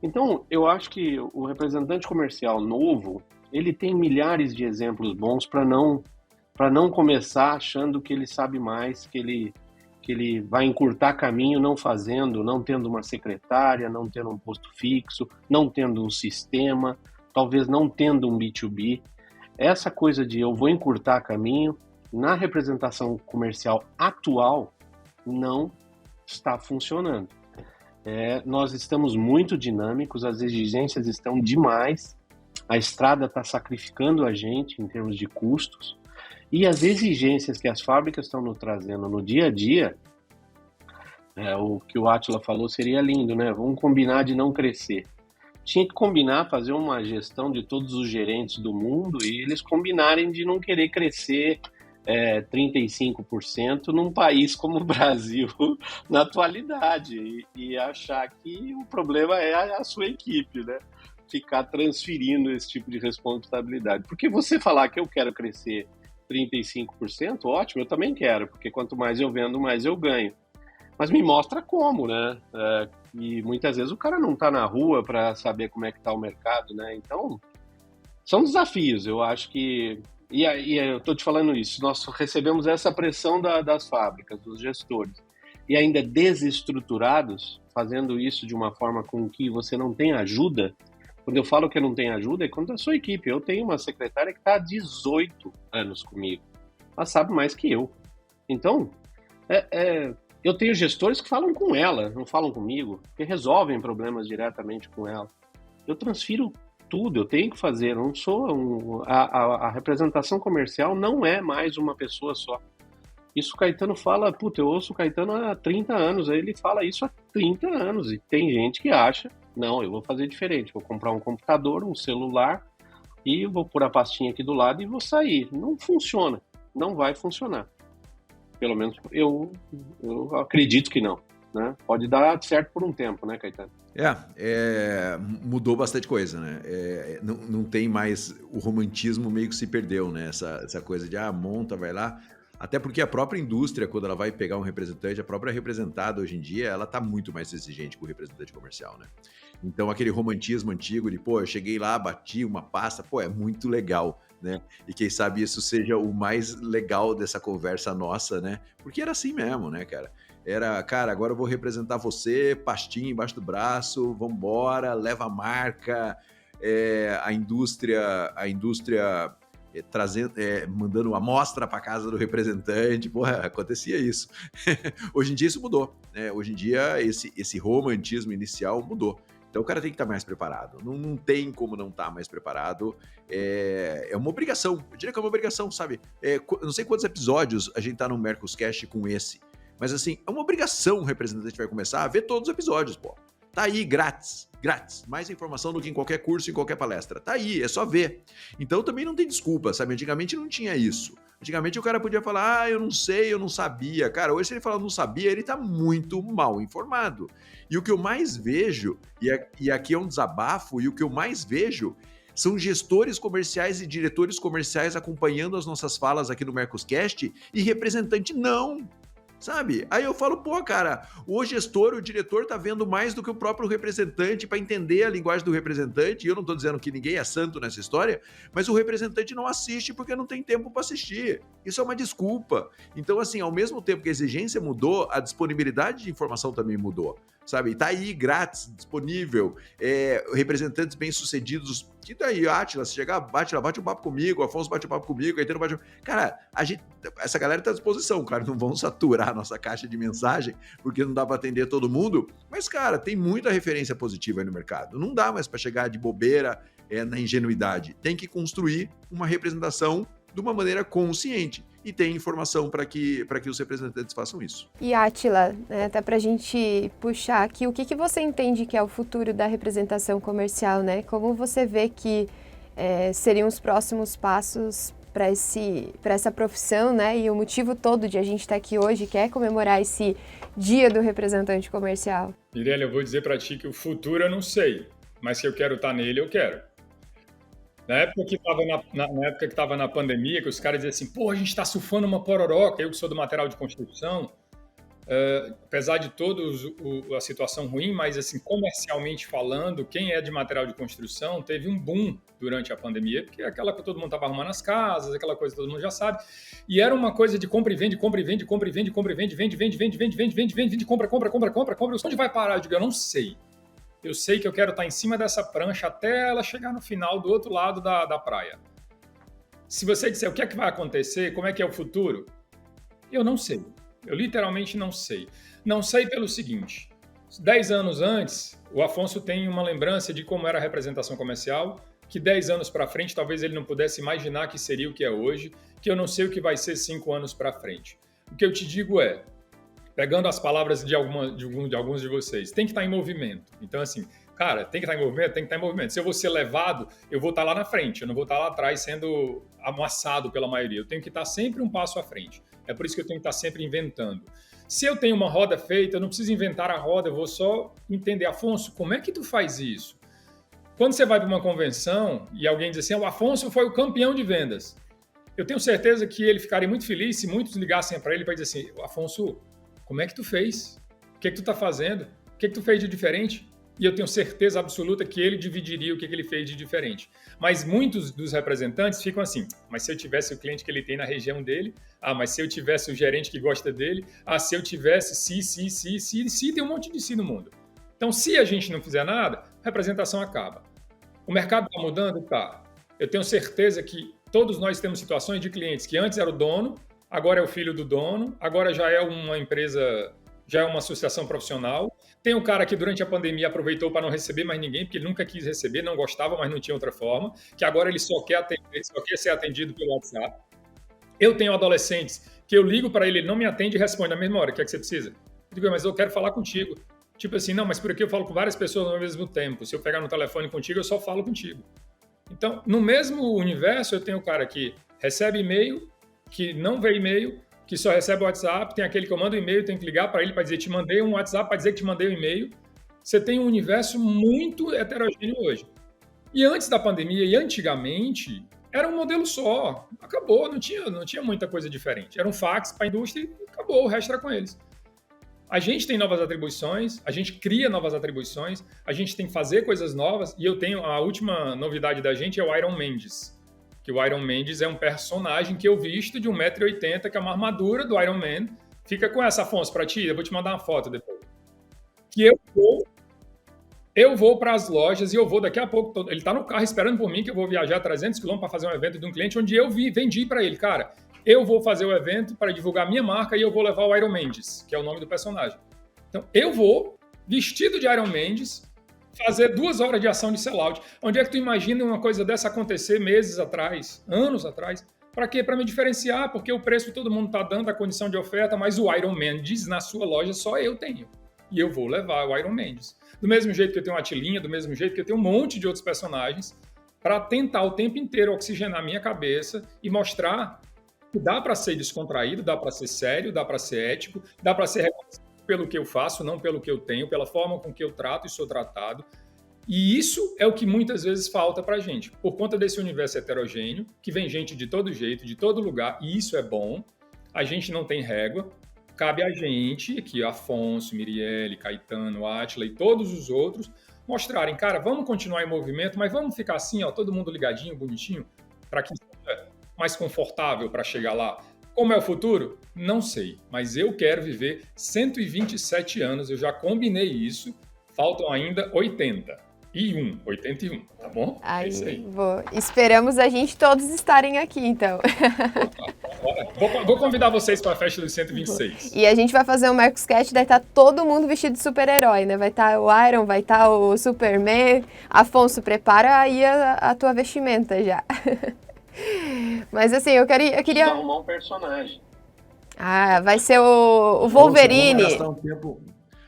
Então, eu acho que o representante comercial novo, ele tem milhares de exemplos bons para não começar achando que ele sabe mais, que ele vai encurtar caminho não fazendo, não tendo uma secretária, não tendo um posto fixo, não tendo um sistema, talvez não tendo um B2B. Essa coisa de eu vou encurtar caminho, na representação comercial atual, não está funcionando. Nós estamos muito dinâmicos, as exigências estão demais, a estrada está sacrificando a gente em termos de custos, e as exigências que as fábricas estão nos trazendo no dia a dia, o que o Átila falou seria lindo, né? Vamos combinar de não crescer. Tinha que combinar, fazer uma gestão de todos os gerentes do mundo e eles combinarem de não querer crescer 35% num país como o Brasil na atualidade e achar que o problema é a sua equipe, né? Ficar transferindo esse tipo de responsabilidade. Porque você falar que eu quero crescer 35%, ótimo, eu também quero, porque quanto mais eu vendo, mais eu ganho. Mas me mostra como, né? E muitas vezes o cara não está na rua para saber como é que está o mercado, né? Então, são desafios, eu acho que... E eu estou te falando isso, nós recebemos essa pressão das fábricas, dos gestores, e ainda desestruturados, fazendo isso de uma forma com que você não tem ajuda. Quando eu falo que eu não tenho ajuda, é quando a sua equipe. Eu tenho uma secretária que está há 18 anos comigo. Ela sabe mais que eu. Então, eu tenho gestores que falam com ela, não falam comigo, que resolvem problemas diretamente com ela. Eu transfiro tudo, eu tenho que fazer. Eu não sou a representação comercial não é mais uma pessoa só. Isso o Caetano fala, eu ouço o Caetano há 30 anos, aí ele fala isso há 30 anos, e tem gente que acha, não, eu vou fazer diferente, vou comprar um computador, um celular, e vou pôr a pastinha aqui do lado e vou sair. Não funciona, não vai funcionar. Pelo menos eu acredito que não, né? Pode dar certo por um tempo, né, Caetano? Mudou bastante coisa, né? Não tem mais... O romantismo meio que se perdeu, né? Essa coisa de, monta, vai lá. Até porque a própria indústria, quando ela vai pegar um representante, a própria representada hoje em dia, ela tá muito mais exigente com o representante comercial, né? Então aquele romantismo antigo de, eu cheguei lá, bati uma pasta, é muito legal, né? E quem sabe isso seja o mais legal dessa conversa nossa, né? Porque era assim mesmo, né, cara? Era, cara, agora eu vou representar você, pastinha embaixo do braço, vambora, leva a marca, a indústria trazendo, mandando uma amostra para casa do representante, acontecia isso. Hoje em dia isso mudou, né? Hoje em dia esse romantismo inicial mudou. Então o cara tem que estar mais preparado. Não tem como não estar mais preparado. É uma obrigação. Eu diria que é uma obrigação, sabe? Eu não sei quantos episódios a gente tá no Mercoscast com esse. Mas assim, é uma obrigação o representante vai começar a ver todos os episódios, Tá aí, grátis. Mais informação do que em qualquer curso, em qualquer palestra. Tá aí, é só ver. Então também não tem desculpa, sabe? Antigamente não tinha isso. Antigamente o cara podia falar, eu não sei, eu não sabia. Cara, hoje se ele falar não sabia, ele tá muito mal informado. E o que eu mais vejo, e aqui é um desabafo, e o que eu mais vejo são gestores comerciais e diretores comerciais acompanhando as nossas falas aqui no Mercoscast e representante não. Sabe? Aí eu falo, cara, o gestor, o diretor tá vendo mais do que o próprio representante para entender a linguagem do representante, e eu não tô dizendo que ninguém é santo nessa história, mas o representante não assiste porque não tem tempo para assistir. Isso é uma desculpa. Então, assim, ao mesmo tempo que a exigência mudou, a disponibilidade de informação também mudou, sabe? E tá aí, grátis, disponível, representantes bem-sucedidos, que daí, Átila, se chegar, bate um papo comigo, Afonso bate um papo comigo, Caetano bate um... Cara, essa galera tá à disposição, claro, não vão saturar a nossa caixa de mensagem, porque não dá para atender todo mundo, mas, cara, tem muita referência positiva aí no mercado. Não dá mais para chegar de bobeira na ingenuidade. Tem que construir uma representação de uma maneira consciente e tem informação para que os representantes façam isso. E Átila, até para a gente puxar aqui, o que você entende que é o futuro da representação comercial, né? Como você vê que seriam os próximos passos para essa profissão, né? E o motivo todo de a gente estar aqui hoje, que é comemorar esse Dia do Representante Comercial. Mirelle, eu vou dizer para ti que o futuro eu não sei, mas se eu quero estar nele, eu quero. Na época que estava na pandemia, que os caras diziam assim, a gente está surfando uma pororoca, eu que sou do material de construção, apesar de toda a situação ruim, mas assim, comercialmente falando, quem é de material de construção teve um boom durante a pandemia, porque é aquela que todo mundo estava arrumando as casas, aquela coisa que todo mundo já sabe, e era uma coisa de compra e vende, compra e vende, compra e vende, compra e vende, vende, compra, onde vai parar? Eu digo, eu não sei. Eu sei que eu quero estar em cima dessa prancha até ela chegar no final do outro lado da praia. Se você disser o que é que vai acontecer, como é que é o futuro, eu não sei. Eu literalmente não sei. Não sei pelo seguinte, 10 anos antes, o Afonso tem uma lembrança de como era a representação comercial, que 10 anos para frente talvez ele não pudesse imaginar que seria o que é hoje, que eu não sei o que vai ser 5 anos para frente. O que eu te digo pegando as palavras de alguns de vocês, tem que estar em movimento. Então, assim, Cara, tem que estar em movimento? Tem que estar em movimento. Se eu vou ser levado, eu vou estar lá na frente, eu não vou estar lá atrás sendo amassado pela maioria. Eu tenho que estar sempre um passo à frente. É por isso que eu tenho que estar sempre inventando. Se eu tenho uma roda feita, eu não preciso inventar a roda, eu vou só entender, Afonso, como é que tu faz isso? Quando você vai para uma convenção e alguém diz assim, o Afonso foi o campeão de vendas, eu tenho certeza que ele ficaria muito feliz se muitos ligassem para ele para dizer assim, Afonso, como é que tu fez? O que é que tu está fazendo? O que é que tu fez de diferente? E eu tenho certeza absoluta que ele dividiria o que ele fez de diferente. Mas muitos dos representantes ficam assim, mas se eu tivesse o cliente que ele tem na região dele, mas se eu tivesse o gerente que gosta dele, se eu tivesse se, tem um monte de si no mundo. Então, se a gente não fizer nada, a representação acaba. O mercado está mudando? Tá. Eu tenho certeza que todos nós temos situações de clientes que antes era o dono, agora é o filho do dono, agora já é uma empresa, já é uma associação profissional. Tem um cara que durante a pandemia aproveitou para não receber mais ninguém, porque ele nunca quis receber, não gostava, mas não tinha outra forma, que agora ele só quer ser atendido pelo WhatsApp. Eu tenho adolescentes que eu ligo para ele não me atende e responde na mesma hora, o que é que você precisa? Eu digo, mas eu quero falar contigo. Tipo assim, não, mas por aqui eu falo com várias pessoas ao mesmo tempo. Se eu pegar no telefone contigo, eu só falo contigo. Então, no mesmo universo, eu tenho o cara que recebe e-mail, que não vê e-mail, que só recebe o WhatsApp, tem aquele que eu mando um e-mail, tenho que ligar para ele para dizer, te mandei um WhatsApp para dizer que te mandei um e-mail. Você tem um universo muito heterogêneo hoje. E antes da pandemia e antigamente, era um modelo só. Acabou, não tinha muita coisa diferente. Era um fax para a indústria e acabou, o resto era com eles. A gente tem novas atribuições, a gente cria novas atribuições, a gente tem que fazer coisas novas, e eu tenho, a última novidade da gente é o Iron Mendes, que o Iron Mendes é um personagem que eu visto de 1,80 m, que é uma armadura do Iron Man. Fica com essa, Afonso, para ti, eu vou te mandar uma foto depois. Que eu vou para as lojas e eu vou daqui a pouco, ele está no carro esperando por mim, que eu vou viajar 300 km para fazer um evento de um cliente, onde eu vendi para ele, cara, eu vou fazer o evento para divulgar a minha marca e eu vou levar o Iron Mendes, que é o nome do personagem. Então, eu vou, vestido de Iron Mendes, fazer 2 horas de ação de sellout. Onde é que tu imagina uma coisa dessa acontecer meses atrás, anos atrás? Para quê? Para me diferenciar, porque o preço todo mundo está dando, a condição de oferta, mas o Iron Mendes na sua loja só eu tenho. E eu vou levar o Iron Mendes. Do mesmo jeito que eu tenho a Atilinha, do mesmo jeito que eu tenho um monte de outros personagens, para tentar o tempo inteiro oxigenar a minha cabeça e mostrar que dá para ser descontraído, dá para ser sério, dá para ser ético, dá para ser reconhecido pelo que eu faço, não pelo que eu tenho, pela forma com que eu trato e sou tratado. E isso é o que muitas vezes falta para a gente. Por conta desse universo heterogêneo, que vem gente de todo jeito, de todo lugar, e isso é bom, a gente não tem régua, cabe a gente, aqui Afonso, Mirielle, Caetano, Átila e todos os outros, mostrarem, cara, vamos continuar em movimento, mas vamos ficar assim, ó, todo mundo ligadinho, bonitinho, para que seja mais confortável para chegar lá. Como é o futuro? Não sei, mas eu quero viver 127 anos, eu já combinei isso, faltam ainda 81, tá bom? Aí, é isso aí. Esperamos a gente todos estarem aqui, então. Vou convidar vocês para a festa dos 126. E a gente vai fazer um Mercoscast, daí tá todo mundo vestido de super-herói, né? Vai estar o Iron, vai estar o Superman. Afonso, prepara aí a tua vestimenta já. Mas assim, eu queria... Vamos arrumar um personagem. Vai ser o Wolverine. Vamos gastar um tempo.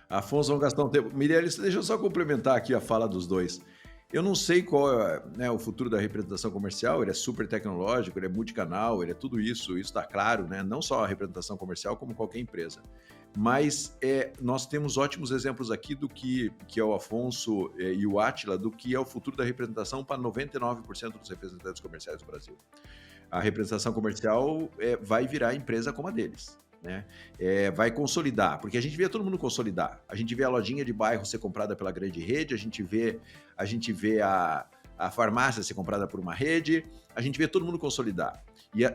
Afonso, vamos gastar um tempo. Mirielle, deixa eu só complementar aqui a fala dos dois. Eu não sei qual é, né, o futuro da representação comercial, ele é super tecnológico, ele é multicanal, ele é tudo isso está claro, né? Não só a representação comercial, como qualquer empresa. Mas nós temos ótimos exemplos aqui do que é o Afonso e o Átila, do que é o futuro da representação para 99% dos representantes comerciais do Brasil. A representação comercial vai virar empresa como a deles. Né? Vai consolidar, porque a gente vê todo mundo consolidar. A gente vê a lojinha de bairro ser comprada pela grande rede, a gente vê a farmácia ser comprada por uma rede, a gente vê todo mundo consolidar.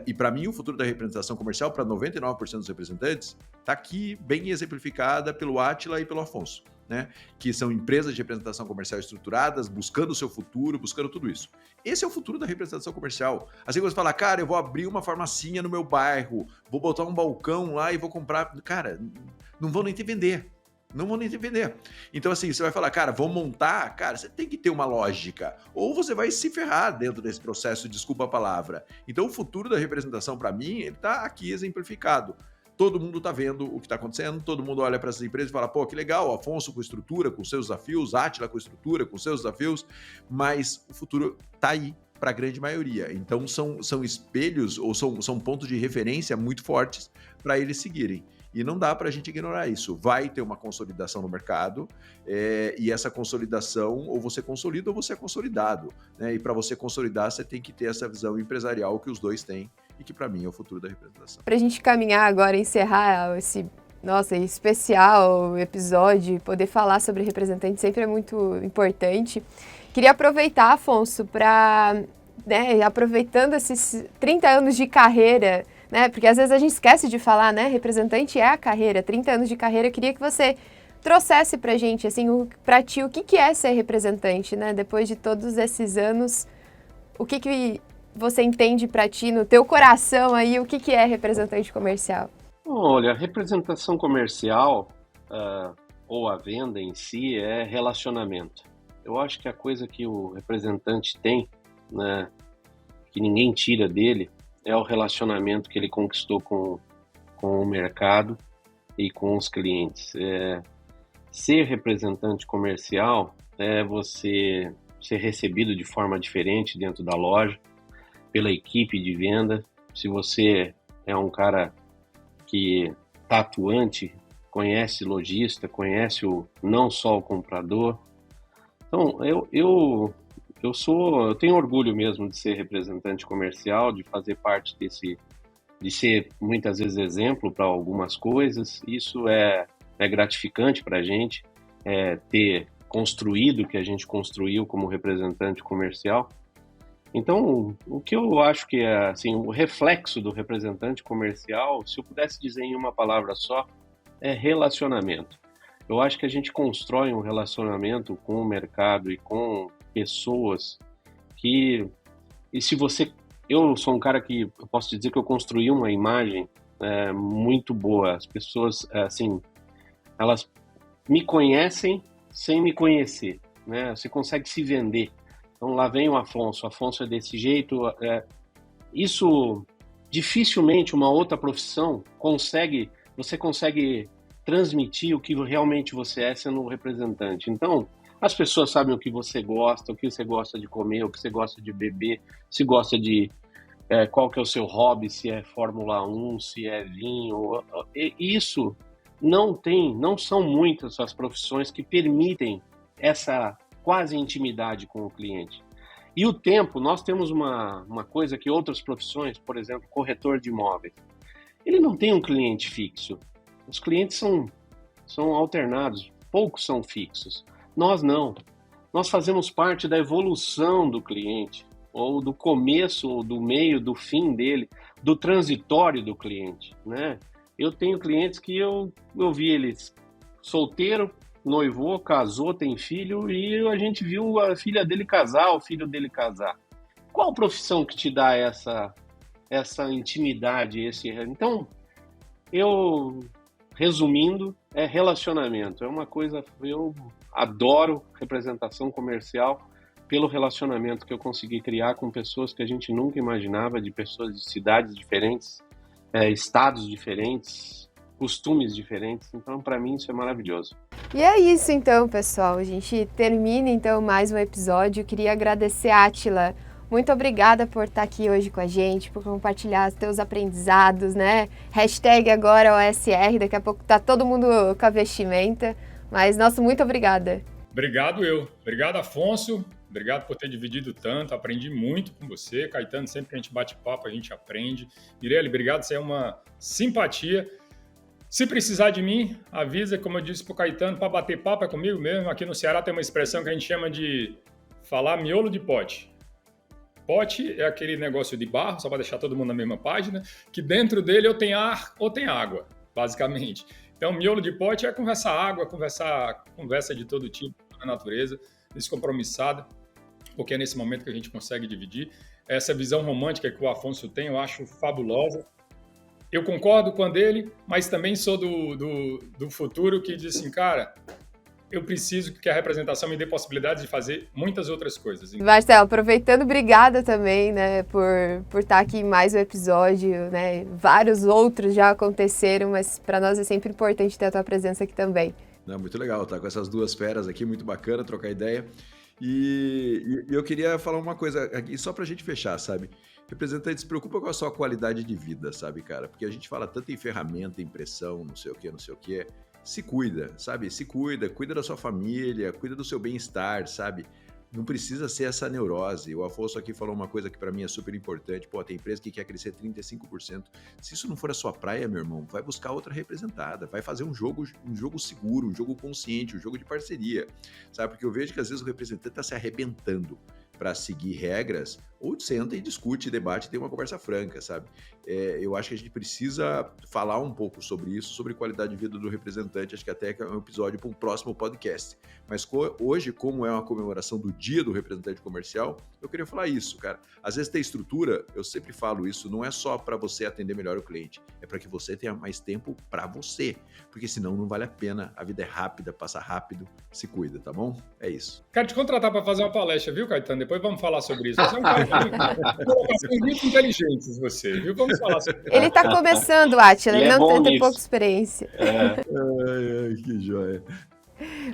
E para mim, o futuro da representação comercial, para 99% dos representantes, está aqui bem exemplificada pelo Átila e pelo Afonso, né? Que são empresas de representação comercial estruturadas, buscando o seu futuro, buscando tudo isso. Esse é o futuro da representação comercial. Assim, você fala, cara, eu vou abrir uma farmacinha no meu bairro, vou botar um balcão lá e vou comprar... Cara, não vão nem te vender. Não vão nem te vender. Então, assim, você vai falar, cara, vou montar... Cara, você tem que ter uma lógica. Ou você vai se ferrar dentro desse processo, desculpa a palavra. Então, o futuro da representação, para mim, ele está aqui exemplificado. todo mundo está vendo o que está acontecendo, todo mundo olha para essas empresas e fala, pô, que legal, Afonso com estrutura, com seus desafios, Átila com estrutura, com seus desafios, mas o futuro está aí para a grande maioria. Então, são espelhos ou são pontos de referência muito fortes para eles seguirem. E não dá para a gente ignorar isso. Vai ter uma consolidação no mercado e essa consolidação, ou você consolida ou você é consolidado. Né? E para você consolidar, você tem que ter essa visão empresarial que os dois têm e que para mim é o futuro da representação. Para a gente caminhar agora, encerrar esse especial episódio, poder falar sobre representante sempre é muito importante. Queria aproveitar, Afonso, para, aproveitando esses 30 anos de carreira, né, porque às vezes a gente esquece de falar, né, representante é a carreira, 30 anos de carreira, queria que você trouxesse para a gente, assim, para ti, o que é ser representante, né, depois de todos esses anos, o que você entende para ti, no teu coração aí, o que é representante comercial? Olha, a representação comercial, ou a venda em si, é relacionamento. Eu acho que a coisa que o representante tem, né, que ninguém tira dele, é o relacionamento que ele conquistou com o mercado e com os clientes. Ser representante comercial é você ser recebido de forma diferente dentro da loja, pela equipe de venda. Se você é um cara que está atuante, conhece lojista, conhece não só o comprador. Então, eu tenho orgulho mesmo de ser representante comercial, de fazer parte de ser muitas vezes exemplo para algumas coisas. Isso é gratificante para a gente, ter construído o que a gente construiu como representante comercial. Então, o que eu acho que é assim, o reflexo do representante comercial, se eu pudesse dizer em uma palavra só, é relacionamento. Eu acho que a gente constrói um relacionamento com o mercado e com pessoas que... Eu sou um cara que, eu posso dizer que eu construí uma imagem muito boa. As pessoas, assim, elas me conhecem sem me conhecer, né? Você consegue se vender. Então, lá vem o Afonso é desse jeito. Isso, dificilmente uma outra profissão você consegue transmitir o que realmente você é sendo um representante. Então, as pessoas sabem o que você gosta de comer, o que você gosta de beber, se gosta de qual que é o seu hobby, se é Fórmula 1, se é vinho. Isso não são muitas as profissões que permitem essa quase intimidade com o cliente. E o tempo, nós temos uma coisa que outras profissões, por exemplo, corretor de imóveis, ele não tem um cliente fixo. Os clientes são alternados, poucos são fixos. Nós não. Nós fazemos parte da evolução do cliente, ou do começo, ou do meio, do fim dele, do transitório do cliente, né? Eu tenho clientes que eu vi eles solteiro, noivou, casou, tem filho, e a gente viu a filha dele casar, o filho dele casar. Qual profissão que te dá essa intimidade? Então, resumindo, é relacionamento. É uma coisa, eu adoro representação comercial pelo relacionamento que eu consegui criar com pessoas que a gente nunca imaginava, de pessoas de cidades diferentes, estados diferentes, costumes diferentes. Então, para mim, isso é maravilhoso. E é isso, então, pessoal. A gente termina, então, mais um episódio. Queria agradecer, Átila. Muito obrigada por estar aqui hoje com a gente, por compartilhar os teus aprendizados, né? Hashtag agora OSR, daqui a pouco tá todo mundo com a vestimenta. Mas, nossa, muito obrigada. Obrigado, Afonso. Obrigado por ter dividido tanto, aprendi muito com você. Caetano, sempre que a gente bate papo, a gente aprende. Mirelle, obrigado, você é uma simpatia. Se precisar de mim, avisa, como eu disse pro Caetano, para bater papo é comigo mesmo. Aqui no Ceará tem uma expressão que a gente chama de falar miolo de pote. Pote é aquele negócio de barro, só para deixar todo mundo na mesma página, que dentro dele ou tem ar ou tem água, basicamente. Então, miolo de pote é conversar água, conversa de todo tipo, na natureza, descompromissada, porque é nesse momento que a gente consegue dividir. Essa visão romântica que o Afonso tem, eu acho fabulosa. Eu concordo com a dele, mas também sou do futuro que diz assim, cara, eu preciso que a representação me dê possibilidades de fazer muitas outras coisas. Marcelo, aproveitando, obrigada também, né, por estar aqui em mais um episódio, né? Vários outros já aconteceram, mas para nós é sempre importante ter a tua presença aqui também. Não, muito legal, tá com essas duas feras aqui, muito bacana trocar ideia. E eu queria falar uma coisa aqui, só pra gente fechar, sabe? Representante, se preocupa com a sua qualidade de vida, sabe, cara? Porque a gente fala tanto em ferramenta, impressão, não sei o quê. Se cuida, sabe? Se cuida, cuida da sua família, cuida do seu bem-estar, sabe? Não precisa ser essa neurose. O Afonso aqui falou uma coisa que para mim é super importante. Pô, tem empresa que quer crescer 35%. Se isso não for a sua praia, meu irmão, vai buscar outra representada. Vai fazer um jogo seguro, um jogo consciente, um jogo de parceria. Sabe? Porque eu vejo que às vezes o representante está se arrebentando para seguir regras, ou senta e discute, debate, tem uma conversa franca, sabe? Eu acho que a gente precisa falar um pouco sobre isso, sobre qualidade de vida do representante, acho que até é um episódio para um próximo podcast. Mas hoje, como é uma comemoração do Dia do Representante Comercial, eu queria falar isso, cara. Às vezes tem estrutura, eu sempre falo isso, não é só para você atender melhor o cliente, é para que você tenha mais tempo para você, porque senão não vale a pena, a vida é rápida, passa rápido, se cuida, tá bom? É isso. Quero te contratar para fazer uma palestra, viu, Caetano? Depois vamos falar sobre isso. Você é um cara muito inteligente, você, viu? Vamos falar sobre isso. Ele está começando, Átila, ele não tem pouca experiência. Ai, que joia.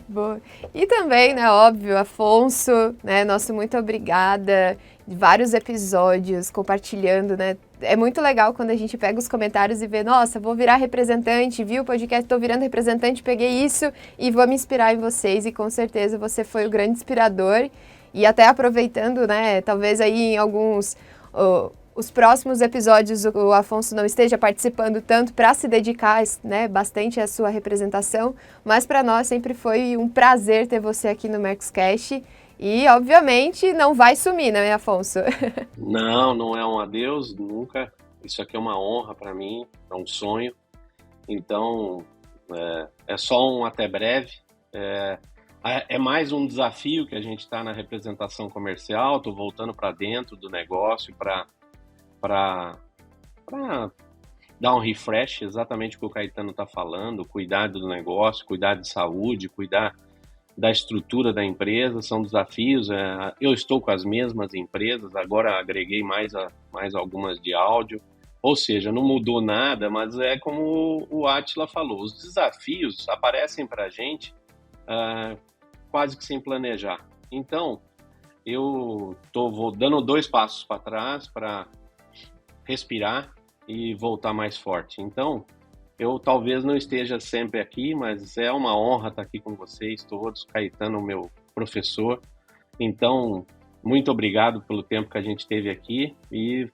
Boa. E também, né, óbvio, Afonso, né, nosso muito obrigada, vários episódios compartilhando, né, é muito legal quando a gente pega os comentários e vê, nossa, vou virar representante, vi o podcast, tô virando representante, peguei isso e vou me inspirar em vocês, e com certeza você foi o grande inspirador, e até aproveitando, né, talvez aí em alguns... os próximos episódios o Afonso não esteja participando tanto para se dedicar, né, bastante à sua representação, mas para nós sempre foi um prazer ter você aqui no Mercoscast e, obviamente, não vai sumir, né, Afonso? Não é um adeus, nunca. Isso aqui é uma honra para mim, é um sonho. Então, é só um até breve. É mais um desafio que a gente está na representação comercial, estou voltando para dentro do negócio para dar um refresh, exatamente o que o Caetano está falando, cuidar do negócio, cuidar de saúde, cuidar da estrutura da empresa, são desafios. Eu estou com as mesmas empresas, agora agreguei mais algumas de áudio, ou seja, não mudou nada, mas é como o Átila falou, os desafios aparecem para a gente quase que sem planejar. Então, eu estou dando 2 passos para trás para respirar e voltar mais forte. Então, eu talvez não esteja sempre aqui, mas é uma honra estar aqui com vocês todos, Caetano, meu professor. Então, muito obrigado pelo tempo que a gente teve aqui e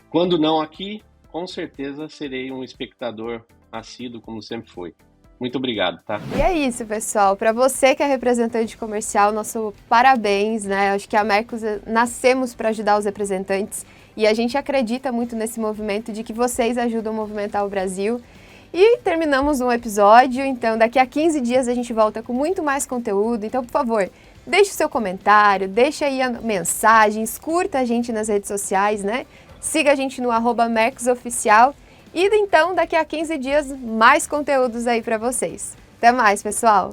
quando não aqui, com certeza serei um espectador assíduo, como sempre foi. Muito obrigado, tá? E é isso, pessoal. Para você que é representante comercial, nosso parabéns, né? Acho que a Mercos nascemos para ajudar os representantes e a gente acredita muito nesse movimento de que vocês ajudam a movimentar o Brasil. E terminamos um episódio, então daqui a 15 dias a gente volta com muito mais conteúdo. Então, por favor, deixe o seu comentário, deixa aí a mensagem, curta a gente nas redes sociais, né? Siga a gente no @mercosoficial. E então, daqui a 15 dias, mais conteúdos aí para vocês. Até mais, pessoal!